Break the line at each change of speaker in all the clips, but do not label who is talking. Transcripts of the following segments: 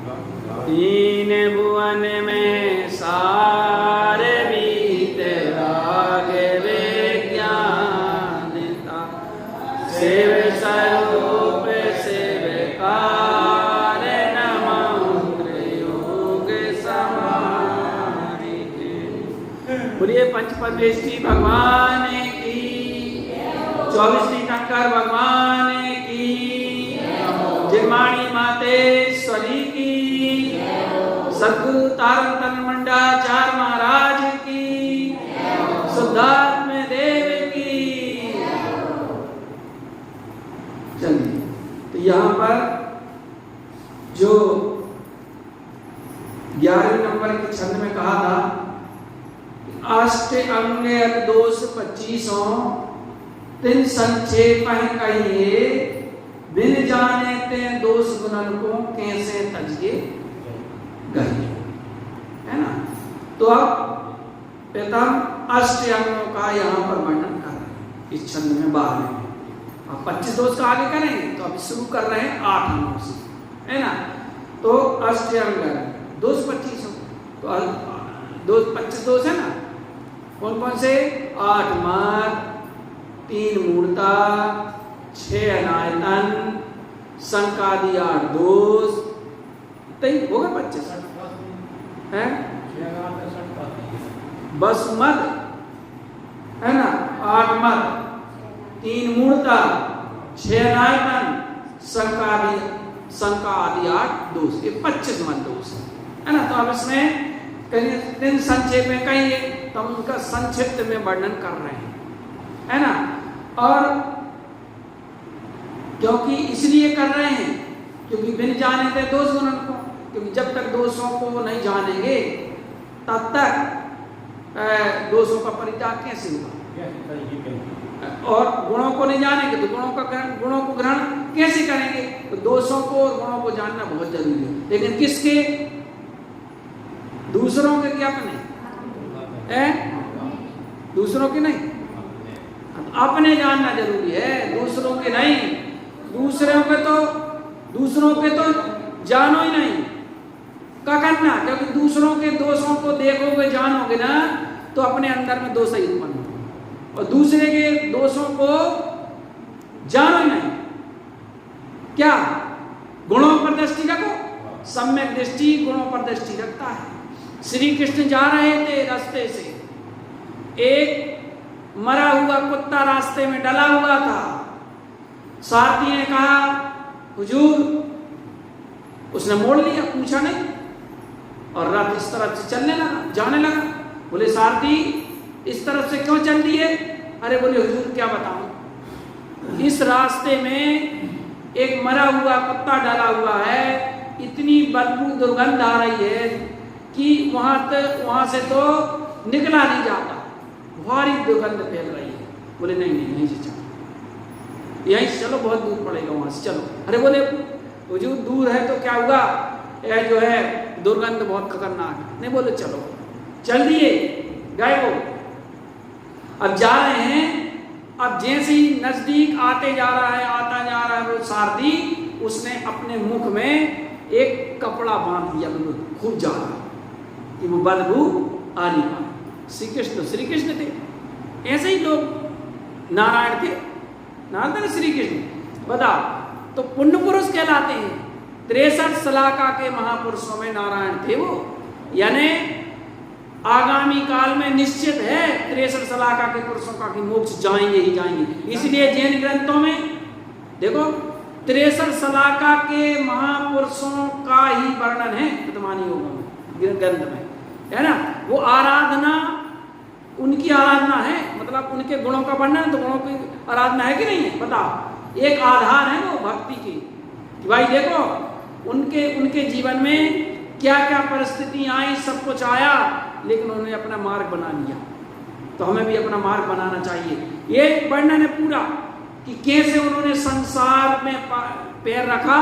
तीन भुवन में सारे बीते राघवे ज्ञानता शिव स्वरूप शिव कार नमः योग समाधि। बोलिए पंचपदेष्टि भगवान की, 24 तीर्थंकर भगवान की, जिनमाणी मातेश्वरी की, सद्गुरु तारतन मंडाचार्य महाराज की, शुद्धात्म देव की। चलिए, तो यहाँ पर जो 11वें नंबर के छंद में कहा था, अष्ट अंग दोष 25 तिन संक्षेप कहिए, बिन जाने ते दोष गुणन को कैसे तजिए गए, है ना। तो अब प्रथम अष्ट अंगों का यहाँ पर वर्णन कर रहे हैं इस छंद में 12 में। अब 25 दोष का आगे करेंगे, तो अब शुरू कर रहे हैं 8 अंगों से, है ना। तो अष्ट अंग दोष 25, तो दोष 25 दोष है ना। कौन कौन से? 8 मद, 3 मूर्ता, 6 अनायतन, संकादि 8 दोष, तय होगा 25 है। बस मद है ना, 8 मद, 3 मूर्ता, 6 अनायतन, संकादि 8 दोष, ये 25 मद दोष है ना। तो अब इसमें कहीं संक्षेप में कहिए, तो हम उनका संक्षिप्त में वर्णन कर रहे हैं, है ना। और क्योंकि इसलिए कर रहे हैं क्योंकि बिन जाने थे दोष गुणन को, क्योंकि जब तक दोषों को नहीं जानेंगे तब तक दोषों का परित्याग कैसे होगा। और गुणों को नहीं जानेंगे तो गुणों को ग्रहण कैसे करेंगे। तो दोषों को और गुणों को जानना बहुत जरूरी है, लेकिन किसके? दूसरों के, क्या अपने? दूसरों के नहीं, अपने जानना जरूरी है, दूसरों के नहीं। दूसरों के तो जानो ही नहीं, क्या करना? क्योंकि दूसरों के दोषों को देखोगे, जानोगे ना, तो अपने अंदर में दोष ही उत्पन्न होगा। और दूसरे के दोषों को जानो ही नहीं, क्या? गुणों पर दृष्टि रखो, सम्यक दृष्टि गुणों पर दृष्टि रखता है। श्री कृष्ण जा रहे थे रास्ते से, एक मरा हुआ कुत्ता रास्ते में डला हुआ था। सारथी ने कहा हुजूर, उसने मोड़ लिया, पूछा नहीं, और रथ इस तरफ से चलने लगा, जाने लगा। बोले सारथी इस तरफ से क्यों चल दिए? अरे बोले हुजूर क्या बताऊं, इस रास्ते में एक मरा हुआ कुत्ता डला हुआ है, इतनी बदबू दुर्गंध आ रही है कि वहां से तो निकला नहीं जाता, भारी दुर्गंध फैल रही है। बोले नहीं नहीं यहीं से चलो, यहीं से चलो, बहुत दूर पड़ेगा वहां से, चलो। अरे बोले हुजूर दूर है तो क्या हुआ, यह जो है दुर्गंध बहुत खतरनाक है। नहीं, बोले चलो, चल दिए, गए वो। अब जा रहे हैं, अब जैसे ही नजदीक आते जा रहा है, आता जा रहा है वो सारथी, उसने अपने मुख में एक कपड़ा बांध दिया, खूब जा रहा कि वो बदबू आ नहीं पाए। श्री कृष्ण थे, ऐसे ही लोग नारायण थे, नारायण श्री कृष्ण। बताओ, तो पुण्य पुरुष कहलाते हैं। 63 सलाका के महापुरुषों में नारायण थे वो, यानी आगामी काल में निश्चित है 63 सलाका के पुरुषों का कि मोक्ष जाएंगे ही जाएंगे। इसलिए जैन ग्रंथों में देखो 63 सलाका के महापुरुषों का ही वर्णन है वर्तमानी योगों ग्रंथ में, है ना। वो आराधना, उनकी आराधना है, मतलब उनके गुणों का वर्णन, तो गुणों की आराधना है कि नहीं है? बताओ, एक आधार है वो भक्ति की कि भाई देखो उनके जीवन में क्या क्या परिस्थिति आई, सब कुछ आया, लेकिन उन्होंने अपना मार्ग बना लिया। तो हमें भी अपना मार्ग बनाना चाहिए। ये वर्णन है पूरा कि कैसे उन्होंने संसार में पैर रखा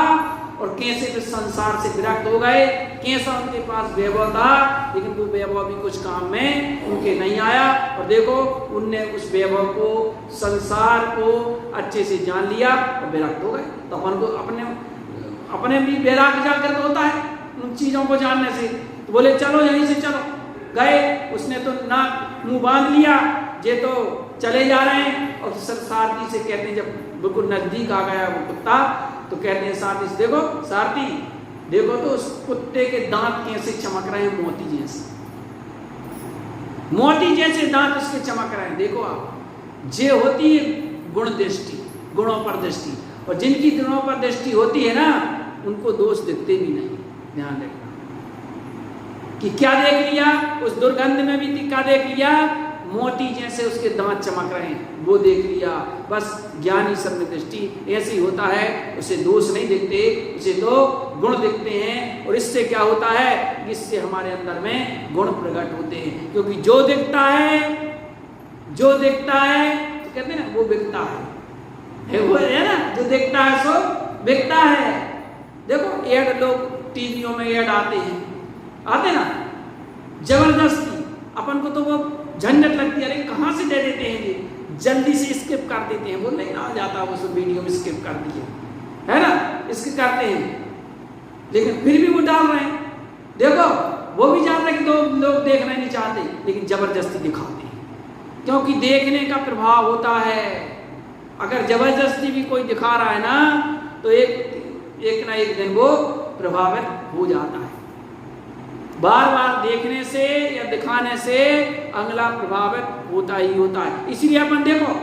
और कैसे वे संसार से विरक्त हो गए, कैसा उनके पास वैभव था, लेकिन वो वैभव भी कुछ काम में उनके नहीं आया। और देखो उनने उस वैभव को, संसार को अच्छे से जान लिया और विरक्त हो गए। तो अपन को अपने भी वैराग्य जागृत होता है चीजों को जानने से। तो बोले चलो यहीं से चलो, गए, उसने तो नाक मुंह बांध लिया, ये तो चले जा रहे हैं। और सारथी से कहते हैं, जब बिल्कुल नजदीक आ गया वो कुत्ता, तो कहते हैं सारथी से, देखो सारथी, देखो तो उस कुत्ते के दांत कैसे चमक रहे हैं, मोती जैसे, मोती जैसे दांत उसके चमक रहे हैं। देखो आप, ये होती है गुण दृष्टि, गुणों पर दृष्टि। और जिनकी गुणों पर दृष्टि होती है ना, उनको दोष दिखते भी नहीं। ध्यान रखना कि क्या देख लिया, उस दुर्गंध में भी क्या देख लिया, मोती जैसे उसके दांत चमक रहे हैं, वो देख लिया। बस ज्ञानी सब दृष्टि ऐसी होता है, उसे दोष नहीं दिखते, उसे तो गुण दिखते हैं। और इससे क्या होता है, इससे हमारे अंदर में गुण प्रकट होते हैं। क्योंकि जो दिखता है, जो दिखता है, तो कहते हैं ना, वो बिकता है, वो है ना, जो दिखता है सो बिकता है। देखो एड, लोग टीवियों में एड आते हैं, आते ना जबरदस्ती, अपन को तो वो झंझट लगती है, अरे कहाँ से दे देते हैं ये, जल्दी से स्किप कर देते हैं, वो नहीं आ जाता, वो सब वीडियो में स्किप कर दिए, है ना, इसके करते हैं, लेकिन फिर भी वो डाल रहे हैं। देखो वो भी जानते हैं कि तो लोग देखना नहीं चाहते, लेकिन जबरदस्ती दिखाते हैं, क्योंकि देखने का प्रभाव होता है। अगर जबरदस्ती भी कोई दिखा रहा है ना, तो एक ना एक दिन वो प्रभावित हो जाता है। बार बार देखने से या दिखाने से अगला प्रभावित होता ही होता है। इसलिए अपन देखो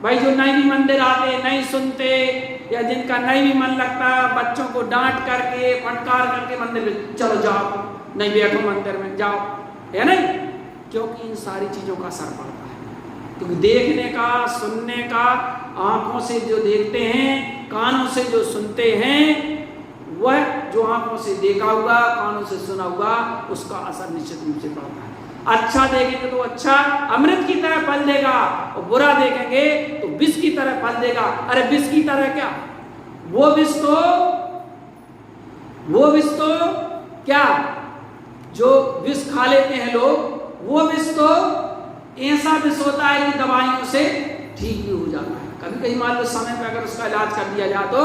भाई, जो नहीं भी मंदिर आते, नहीं सुनते, या जिनका नहीं भी मन लगता, बच्चों को डांट करके, फटकार करके मंदिर में चलो जाओ, नहीं बैठो मंदिर में, जाओ, है नहीं, क्योंकि इन सारी चीजों का असर पड़ता है। क्योंकि देखने का, सुनने का, आंखों से जो देखते हैं, कानों से जो सुनते हैं, वह जो आंखों से देखा हुआ, कानों से सुना हुआ, उसका असर निश्चित रूप से पड़ता है। अच्छा देखेंगे तो अच्छा अमृत की तरह फल देगा, और बुरा देखेंगे तो विष की तरह फल देगा। अरे विष की तरह क्या, वो विष तो क्या, जो विष खा लेते हैं लोग, वो विष तो ऐसा विष होता है कि दवाइयों से ठीक भी हो जाता है। कभी कभी मान लो समय पर अगर उसका इलाज कर दिया जाए तो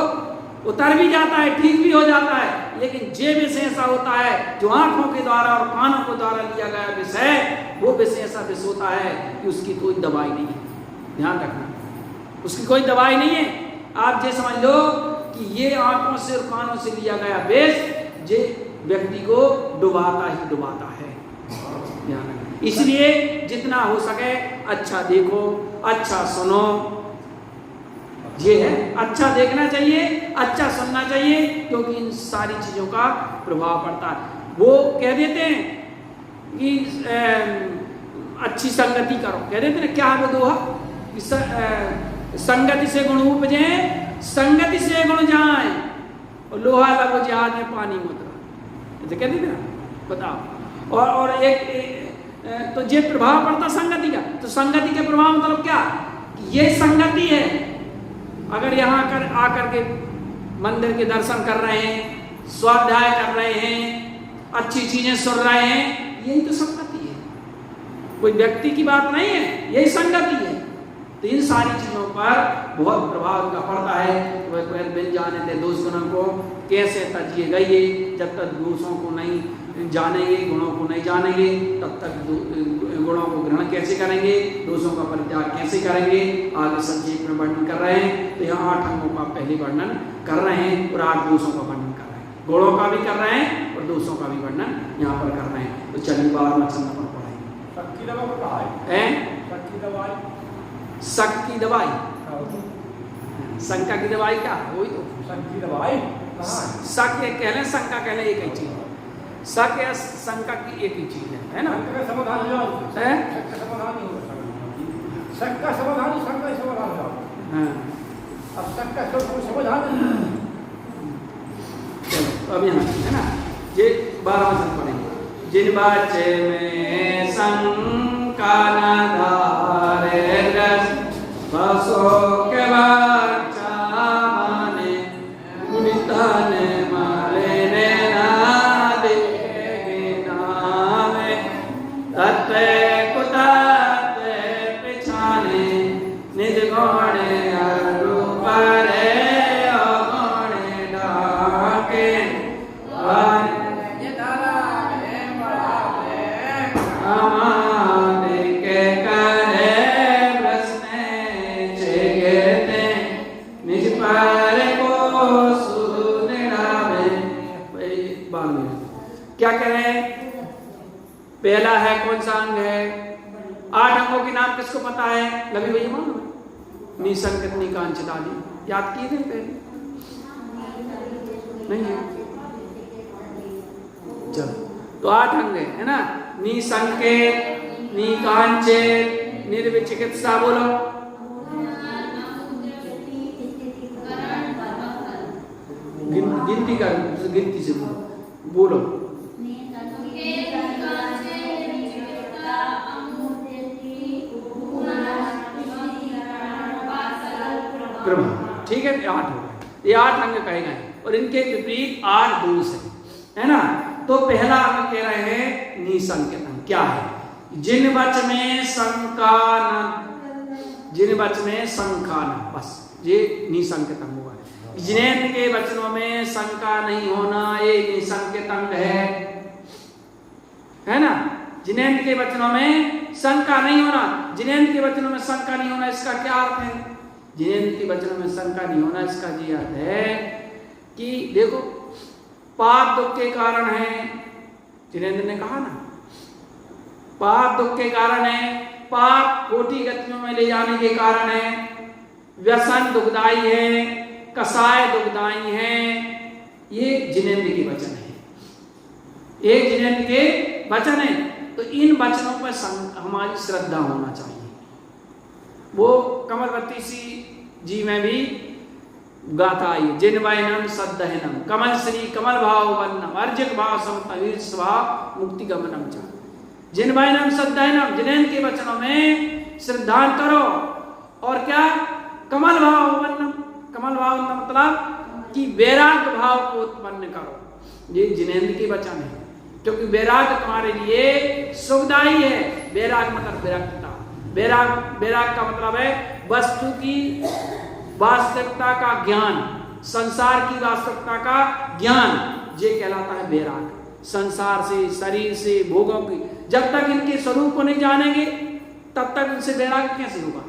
उतर भी जाता है, ठीक भी हो जाता है। लेकिन जे विष ऐसा होता है जो आंखों के द्वारा और कानों के द्वारा लिया गया विष है, वो विष ऐसा विष होता है कि उसकी कोई दवाई नहीं है। ध्यान रखना, उसकी कोई दवाई नहीं है। आप ये समझ लो कि ये आंखों से और कानों से लिया गया विष ये व्यक्ति को डुबाता ही डुबाता है। ध्यान रखना, इसलिए जितना हो सके अच्छा देखो, अच्छा सुनो, ये है, अच्छा देखना चाहिए, अच्छा सुनना चाहिए, क्योंकि इन सारी चीजों का प्रभाव पड़ता है। वो कह देते हैं कि अच्छी संगति करो, कह देते हैं क्या है वो दोहा, संगति से गुण उपजे, संगति से गुण जाए, और लोहा लगो जहाज में पानी मुद्रा, तो कह देते ना, बताओ। और एक तो ये प्रभाव पड़ता संगति का। तो संगति के प्रभाव मतलब क्या, ये संगति है। अगर यहाँ आकर के मंदिर के दर्शन कर रहे हैं, स्वाध्याय कर रहे हैं, अच्छी चीजें सुन रहे हैं, यही तो संगति है, कोई व्यक्ति की बात नहीं है, यही संगति है। तो इन सारी चीजों पर बहुत प्रभाव का पड़ता है। वह मिल जाने थे दोष गुणों को कैसे तजिए गए, जब तक दोषों को नहीं जानेंगे, गुणों को नहीं जानेंगे, तब तक गुणों को ग्रहण कैसे करेंगे, दोषों का परित्याग कैसे करेंगे, आगे संक्षेप में वर्णन कर रहे हैं। तो यहाँ 8 अंगों का पहले वर्णन कर रहे हैं और 8 दोषों का वर्णन कर रहे हैं, गुणों का भी कर रहे हैं और दोषों का भी वर्णन यहाँ पर कर रहे हैं। तो चलिए 12वां छंद पर पढ़ेंगे। शक की दवाई, शंका की दवाई क्या, वही तो शक की दवाई, शक कह लें, शंका कह लें, एक ही चीज है। शक या शंका की एक ही चीज है ना।
समाधान है, समाधान नहीं होगा, शक का समाधान, शंका का समाधान है। अब शक का समाधान
चलो अब यहाँ है ना, ये 12वां छंद पढ़ेंगे। जिन बाचे में शंका न धारे रस, बसो के बाचा माने, मुनिताने मारे ने नादे नामे, तत्वे कुताते पिछाने, निज गौणे अरूपरे अगौणे डाके, बाद में क्या कह रहे हैं? पहला है कौन सा अंग है? 8 अंगों के नाम किसको पता है? लगे भैया मालूम? निसंकत निकांचित आदि याद किए थे पहले? नहीं है? चलो, तो 8 अंग है ना? निसंकेत, निकांचित, निर्विचिकित्सा, बोलो। गिनती कर, गिनती से बोलो। ठीक है, 8 हो गए। ये 8 अंग कहे गए और इनके विपरीत 8 दोष है ना? तो पहला अंग कह रहे हैं निसंकेत अंग। क्या है? जिन वच में शंका न, जिन वच में शंका न, बस ये निसंकेत अंग हुआ। जिनेन्द्र के वचनों में शंका नहीं होना, ये निसंकेत अंग है ना? जिनेन्द्र के वचनों में शंका नहीं होना, जिनेन्द्र के वचनों में शंका नहीं होना, इसका क्या अर्थ है? जिनेन्द्र के वचनों में शंका नहीं होना, इसका ये अर्थ है कि देखो, पाप दुख के कारण है, जिनेन्द्र ने कहा ना, पाप दुख के कारण है, पाप खोटी गतियों में ले जाने के कारण है, व्यसन दुखदाई है, कसाय दुखदाई है। ये जिनेन्द्र के वचन है, एक जिनेन्द्र के वचन है। तो इन वचनों पर हमारी श्रद्धा होना चाहिए। वो कमलवती सी जी में भी गाथा आई, जिनवैनम सद्दहनम कमल श्री कमल भाव वन्नम अर्जिक भाव समतवीर स्वभाव मुक्ति गमनम चा। जिनवैनम सद्दहनम, जिनेन्द्र के वचनों में श्रद्धा करो। और क्या? कमल भाव वन्नम, कमल भाव मतलब कि वैराग्य भाव को उत्पन्न करो। ये जिनेन्द्र के वचन है, क्योंकि वैराग्य तुम्हारे लिए सुखदायी है। वैराग्य मतलब विरक्तता, वैराग्य का मतलब है वस्तु की वास्तविकता का ज्ञान, संसार की वास्तविकता का ज्ञान, ये कहलाता है वैराग्य। संसार से, शरीर से, भोगों की, जब तक इनके स्वरूप को नहीं जानेंगे तब तक इनसे वैराग्य कैसे होगा?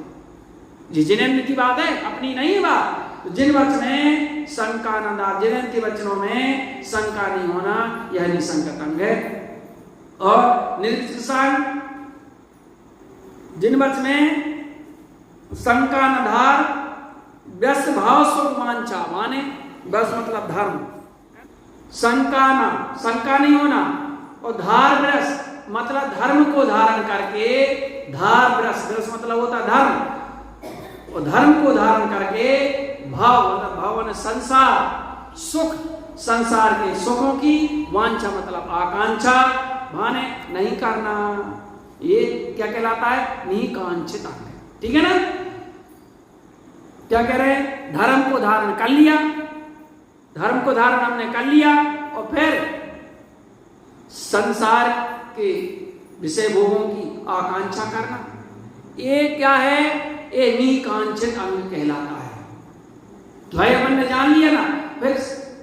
ये जिनेन्द्र की बात है, अपनी नहीं बात। जिन वचन में शंका न दार, जिनेन्द्र के वचनों में शंका नहीं होना, यह निसंकत अंग है। और निर्विचिकित्सांग, जिन वचन में शंका न धार, व्यस्त भाव सुख वांछा, माने बस मतलब धर्म, शंका नहीं होना। और धार ब्रस मतलब धर्म को धारण करके, धार ब्रस, ब्रस मतलब होता धर्म, और धर्म को धारण करके भाव मतलब भाव संसार सुख, संसार के सुखों की वांछा मतलब आकांक्षा, माने नहीं करना। ये क्या कहलाता है? निकांक्षित अंग। ठीक है ना? क्या कह रहे हैं? धर्म को धारण कर लिया, धर्म को धारण हमने कर लिया, और फिर संसार के विषय भोगों की आकांक्षा करना, ये क्या है? ये निकांक्षित अंग कहलाता है। तो भाई अपन ने जान लिया ना, फिर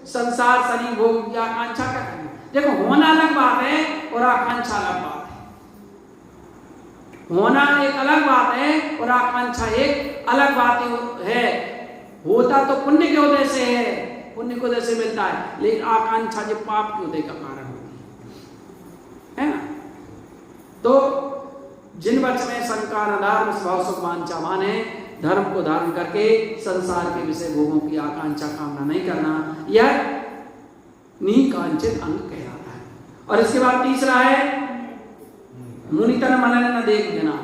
संसार शरीर भोग की आकांक्षा क्या करना? देखो, होना अलग बात है और आकांक्षा अलग बात है। होना एक अलग बात है और आकांक्षा एक अलग बात है। होता तो पुण्य के उदय से है, पुण्य के उदय से मिलता है, लेकिन आकांक्षा जो पाप के उदय का कारण होती है ना? तो जिन वचन में शंका न धार, स्वभाव सुख वांछा, माने धर्म को धारण करके संसार के विषय भोगों की आकांक्षा कामना नहीं करना, यह निकांक्षित अंग कहलाता है। और इसके बाद तीसरा है मुनितन मनन न देख देना,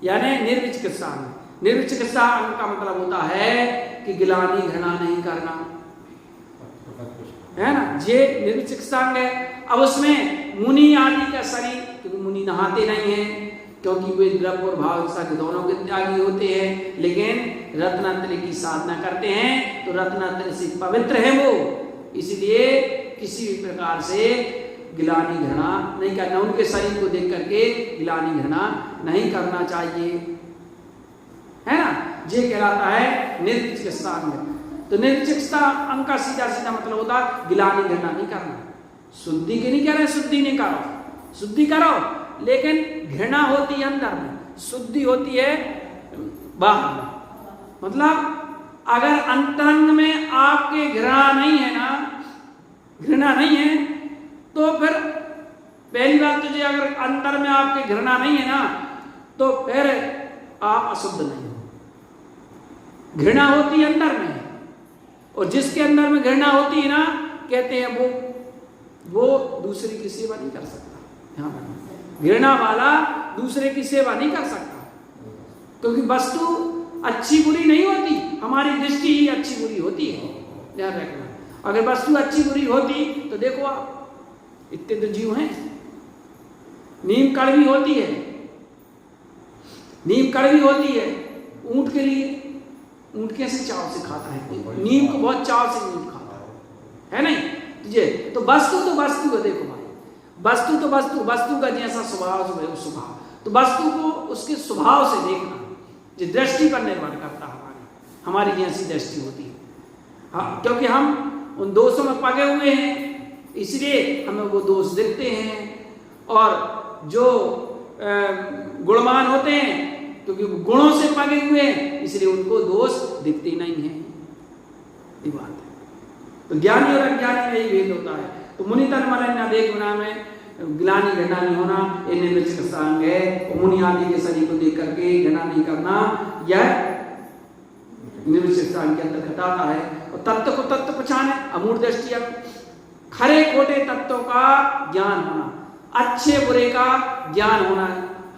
यानी निर्विचिकित्सा अंग। निर्विचिकित्सा अंग का मतलब होता है कि गिलानी घृणा नहीं करना, है ना? ये निर्विचिकित्सा अंग है। अब उसमें मुनि आदि का शरीर, क्योंकि मुनि नहाते नहीं है, क्योंकि वे द्रव्य और भाव हिंसा के दोनों के त्यागी होते हैं, लेकिन रत्नात्रय की साधना करते हैं, तो रत्नात्रय से पवित्र है वो, इसलिए किसी भी प्रकार से गिलानी घृणा नहीं करना, उनके शरीर को देख करके गिलानी घृणा नहीं करना चाहिए, है ना? ये कहलाता है निर्विचिकित्सा अंग। तो निर्विचिकित्सा अंग का सीधा सीधा मतलब होता है गिलानी घृणा नहीं करना। शुद्धि की नहीं कह रहे, शुद्धि नहीं करो, शुद्धि करो, लेकिन घृणा होती है अंदर में, शुद्धि होती है बाहर में। मतलब अगर अंतरंग में आपके घृणा नहीं है ना, घृणा नहीं है, तो फिर पहली बात तो ये, अगर अंदर में आपके घृणा नहीं है ना, तो फिर आप अशुद्ध नहीं हो। घृणा होती है अंदर में, और जिसके अंदर में घृणा होती है ना, कहते हैं वो दूसरे की सेवा नहीं कर सकता। ध्यान रखना, घृणा वाला दूसरे की सेवा नहीं कर सकता, क्योंकि वस्तु अच्छी बुरी नहीं होती, हमारी दृष्टि ही अच्छी बुरी होती है। ध्यान रखना, अगर वस्तु अच्छी बुरी होती तो देखो आप इतने तो जीव हैं। नीम कड़वी होती है, नीम कड़वी होती है ऊंट के लिए, ऊंट कैसे चाव से खाता है, नीम को बहुत चाव से ऊंट खाता है नहीं ये। तो वस्तु को देखो भाई, वस्तु का जैसा स्वभाव स्वभाव, तो वस्तु को उसके स्वभाव से देखना, जो दृष्टि पर निर्भर करता है, हमारी जैसी दृष्टि होती है। हाँ, क्योंकि हम उन दोषों में पगे हुए हैं, इसलिए हमें वो दोष दिखते हैं। और जो गुणवान होते हैं, क्योंकि वो गुणों से पगे हुए हैं, इसलिए उनको दोष दिखते नहीं है। ये बात है। तो ज्ञानी और अज्ञानी में यही भेद होता है। तो मुनि तन मलन न देख गुना में ग्लानि घृणा नहीं होना, ये निर्विचिक सांग है। मुनि आदि के शरीर को देख करके घृणा नहीं करना, यह निर्विचिक सांग के अंतर्गत आता है। और तत्व को तत्व पहचाने, अमूढ़ दृष्टि, खरे खोटे तत्वों का ज्ञान होना, अच्छे बुरे का ज्ञान होना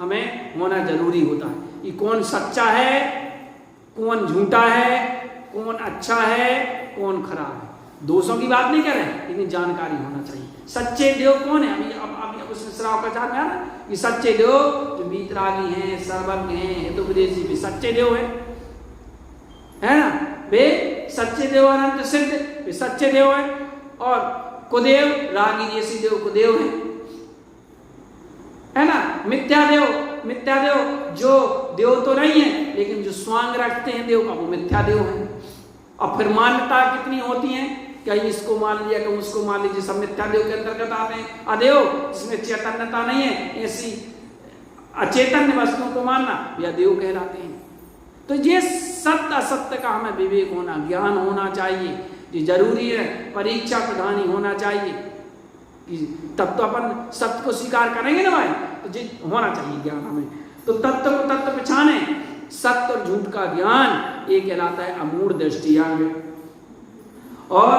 हमें होना जरूरी होता है। कि कौन सच्चा है, कौन झूठा है, कौन अच्छा है, कौन खराब है। दोषों की बात नहीं कर रहे, लेकिन जानकारी होना चाहिए। सच्चे देव कौन है, अभी उसमें श्राव का जान है ना, कि सच्चे देव जो वीतरागी हैं, सर्वज्ञ हैं, हेतुपदेशी भी सच्चे देव है ना, वे सच्चे देव, अनंत सिद्ध वे सच्चे देव है। और कुदेव रागी जैसी देव कुदेव है ना। मिथ्या देव जो देव तो नहीं है, लेकिन जो स्वांग रखते हैं देव का, वो मिथ्या देव है। और फिर मान्यता कितनी होती है, कहीं इसको मान लिया, कहीं उसको मान लीजिए, सब मिथ्या देव के अंतर्गत आते हैं। अदेव जिसमें चैतन्यता नहीं है, ऐसी अचेतन्य वस्तुओं को मानना, या देव कहलाते हैं। तो ये सत्य असत्य का हमें विवेक होना, ज्ञान होना चाहिए, ये जरूरी है। परीक्षा प्रधान ही होना चाहिए, तब तो अपन सत्य को स्वीकार करेंगे ना भाई, तो ये होना चाहिए ज्ञान हमें। तो तत्व को तत्व पहचाने, सत्य और झूठ का ज्ञान ये कहलाता है अमूढ़ दृष्टियांग। और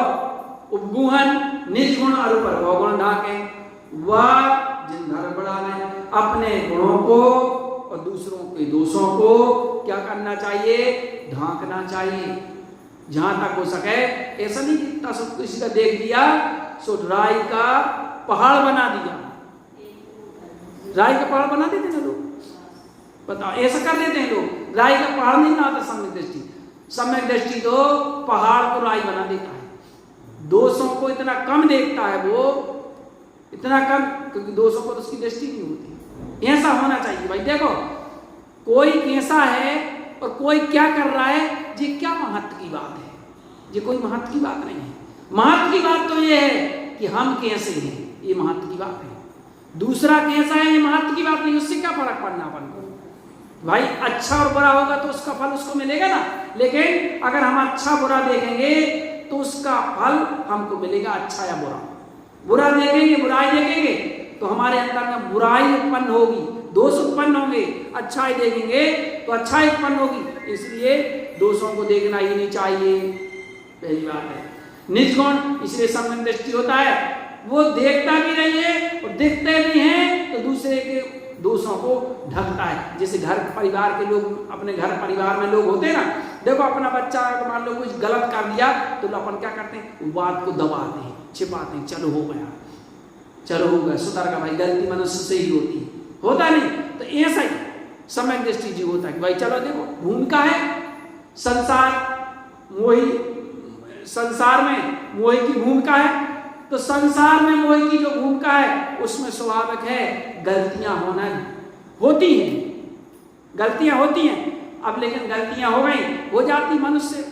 उपगुहन निज गुण अरूपर भौगुण ढाके, वह जिन धर्म बढ़ा लें, अपने गुणों को और दूसरों के दोषों को क्या करना चाहिए, ढांकना चाहिए जहां तक हो सके। ऐसा नहीं कि सब किसी का देख लिया सो राई का पहाड़ बना दिया, राई का पहाड़ बना देते ना लोग, बताओ ऐसा कर देते हैं लोग। राई का पहाड़ नहीं बनाता सम्यक दृष्टि, सम्यक दृष्टि तो पहाड़ को राई बना देता है। दोषों को इतना कम देखता है वो, इतना कम, क्योंकि दोषों को तो उसकी दृष्टि नहीं होती। ऐसा होना चाहिए भाई। देखो कोई कैसा है और कोई क्या कर रहा है, ये क्या महत्व की बात है, ये कोई महत्व की बात नहीं है। महत्व की बात तो ये है कि हम कैसे हैं, ये महत्व की बात है। दूसरा कैसा है ये महत्व की बात नहीं, उससे क्या फर्क पड़ना अपन को भाई। अच्छा और बुरा होगा तो उसका फल उसको मिलेगा ना, लेकिन अगर हम अच्छा बुरा देखेंगे तो उसका फल हमको मिलेगा अच्छा या बुरा। बुरा देखेंगे, बुराई देखेंगे तो हमारे अंदर में बुराई उत्पन्न होगी, दोष उत्पन्न होंगे। अच्छाई देखेंगे तो अच्छाई उत्पन्न होगी, इसलिए दोषों को देखना ही नहीं चाहिए। पहली बात है निज गुण, इसलिए सम्यक दृष्टि होता है, वो देखता भी नहीं है और देखते भी हैं तो दूसरे के दोषों को ढकता है। जैसे घर परिवार के लोग, अपने घर परिवार में लोग होते हैं ना, देखो अपना बच्चा मान लो कुछ गलत कर दिया तो अपन क्या करते हैं, बात को दबाते हैं, छिपाते हैं, चलो हो गया, चलो हो गया, सुधर का भाई, गलती मनुष्य से ही होती है, होता नहीं। तो ऐसा ही सम्यक दृष्टि जी होता है कि भाई चलो देखो भूमिका है, संसार में मोही की भूमिका है, तो संसार में मोही की जो भूमिका है उसमें स्वाभाविक है गलतियां होती हैं, गलतियां होती हैं। अब लेकिन गलतियां हो गई, हो जाती मनुष्य,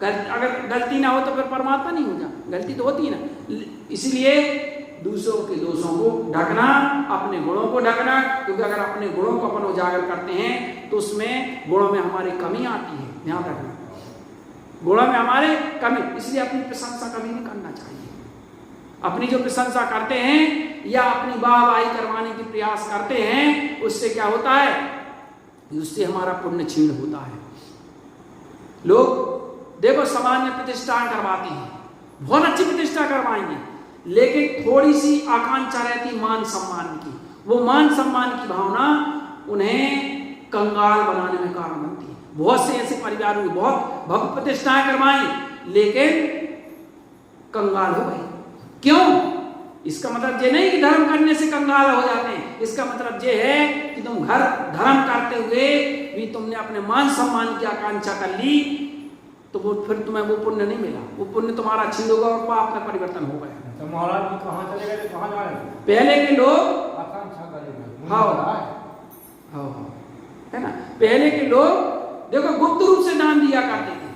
अगर गलती ना हो तो फिर परमात्मा नहीं हो जा, गलती तो होती है ना। इसलिए दूसरों के दोषों को ढकना, अपने गुणों को ढकना, क्योंकि अगर अपने गुणों को अपन उजागर करते हैं तो उसमें गुणों में हमारी कमी आती है, ध्यान रखना, गुणों में हमारे कमी। इसलिए अपनी प्रशंसा कभी नहीं करना चाहिए, अपनी जो प्रशंसा करते हैं या अपनी वाहवाही करवाने की प्रयास करते हैं, उससे क्या होता है, उससे हमारा पुण्य क्षीण होता है। लोग देखो समाज में प्रतिष्ठा करवाते हैं, बहुत अच्छी प्रतिष्ठा करवाएंगे, लेकिन थोड़ी सी आकांक्षा रहती मान सम्मान की, वो मान सम्मान की भावना उन्हें कंगाल बनाने में कारण बनती है। बहुत से ऐसे परिवार हुए, बहुत भव्य प्रतिष्ठाएं करवाई, लेकिन कंगाल हो गए। क्यों? इसका मतलब ये नहीं कि धर्म करने से कंगाल हो जाते हैं, इसका मतलब ये है कि तुम घर धर्म करते हुए भी तुमने अपने मान सम्मान की आकांक्षा कर ली, तो वो फिर तुम्हें वो पुण्य नहीं मिला, वो पुण्य तुम्हारा छीन होगा और पाप में परिवर्तन हो गया।
तो महाराज जी कहाँ चले गए, कहाँ जा रहे हैं?
पहले के लोग
आकांक्षा करेंगे,
हाँ है ना, पहले के लोग देखो गुप्त रूप से दान दिया करते थे,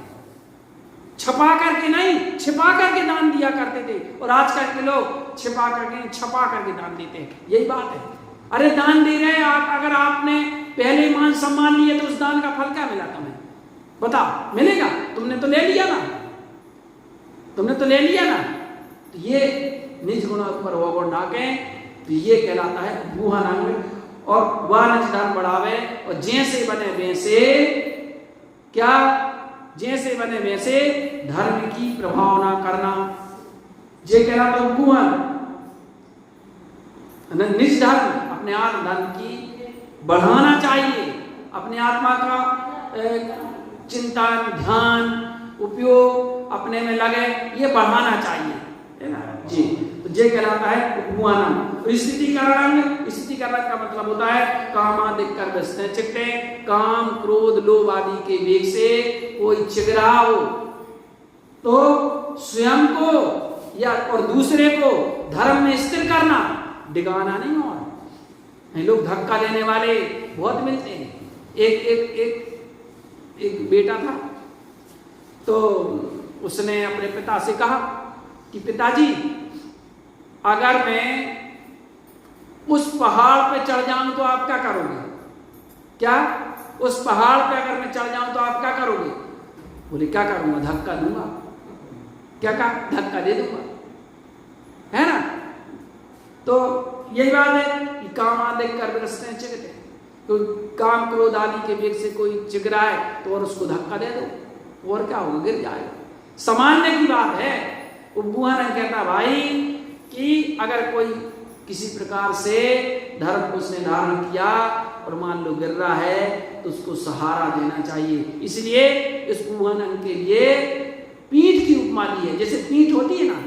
छपा करके नहीं, छिपा करके दान दिया करते थे, और आजकल के लोग छिपा करके छपा करके दान देते हैं। यही बात है। अरे दान दे रहे आप, अगर आपने पहले मान सम्मान लिए तो उस दान का फल क्या मिला तुम्हें? बताओ, मिलेगा? तुमने तो ले लिया ना, तुमने तो ले लिया ना। तो ये निज गुणों पर अवगुण ढाके, तो ये कहलाता है बूहा नांग, और वह निज धर्म बढ़ावे, और जैसे बने वैसे क्या, जैसे बने वैसे धर्म की प्रभावना करना, ये कहलाता है बूहा। निज धर्म, अपने आत्म धर्म की बढ़ाना चाहिए, अपने आत्मा का चिंतन ध्यान उपयोग अपने में लगे, ये बढ़ाना चाहिए, है ना जी। तो ये कहलाता है उपमानम। स्थितिकरण, स्थितिकरण का मतलब होता है कामादिक कर बसते चिकटे, काम क्रोध लोभ आदि के वेग से कोई चिगरा हो तो स्वयं को या और दूसरे को धर्म में स्थिर करना, डिगाना नहीं हो। लोग धक्का देने वाले बहुत मिलते हैं। एक बेटा था, तो उसने अपने पिता से कहा कि पिताजी, अगर मैं उस पहाड़ पे चढ़ जाऊं तो आप क्या करोगे? क्या उस पहाड़ पे अगर मैं चढ़ जाऊं तो आप क्या करोगे? बोले क्या करूंगा? धक्का दूंगा। क्या कहा? धक्का दे दूंगा, है ना। तो यही बात है कि काम आदि कर ग्रस्त चिगटे, तो काम क्रोध आदि के वेग से कोई चिगरा है तो और उसको धक्का दे दो, और क्या होगा? गिर जाएगा। सामान्य की बात है। बुआ ने कहता भाई कि अगर कोई किसी प्रकार से धर्म को उसने धारण किया और मान लो गिर रहा है तो उसको सहारा देना चाहिए। इसलिए इस बुआन के लिए पीठ की उपमा दी है। जैसे पीठ होती है ना,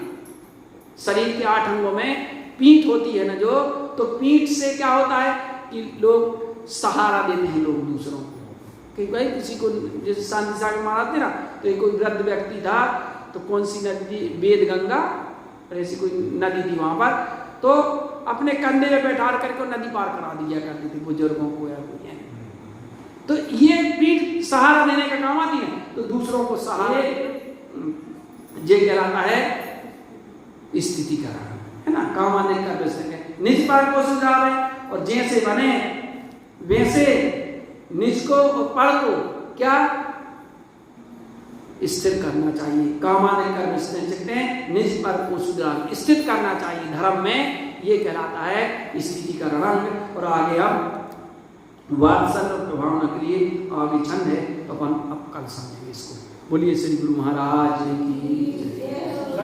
शरीर के 8 अंगों में पीठ होती है ना जो, तो पीठ से क्या होता है कि लोग सहारा देते हैं लोग दूसरों को। कि भाई किसी को जैसे शांति सागर मारते ना, तो एक कोई वृद्ध व्यक्ति था, तो कौन सी नदी, वेद गंगा ऐसी कोई नदी थी वहां पर, तो अपने कंधे में बैठा करके नदी पार करा दिया करती थी बुजुर्गों को या कोई है। तो ये पीठ सहारा देने का काम आती है, तो दूसरों को सहारे ये कहलाता है स्थिति करण, है ना। काम आने का निज पर को सुझावे, और जैसे बने वैसे निज को और पर को क्या स्थिर करना चाहिए। कामादि कर्म सकते हैं, निज पर को सुधार स्थित करना चाहिए धर्म में, ये कहलाता है स्थितिकरण। और आगे हम वात्सल्य और प्रभावना के लिए आगे छंद है, तो अपन अब कल समझेंगे इसको। बोलिए श्री गुरु महाराज की।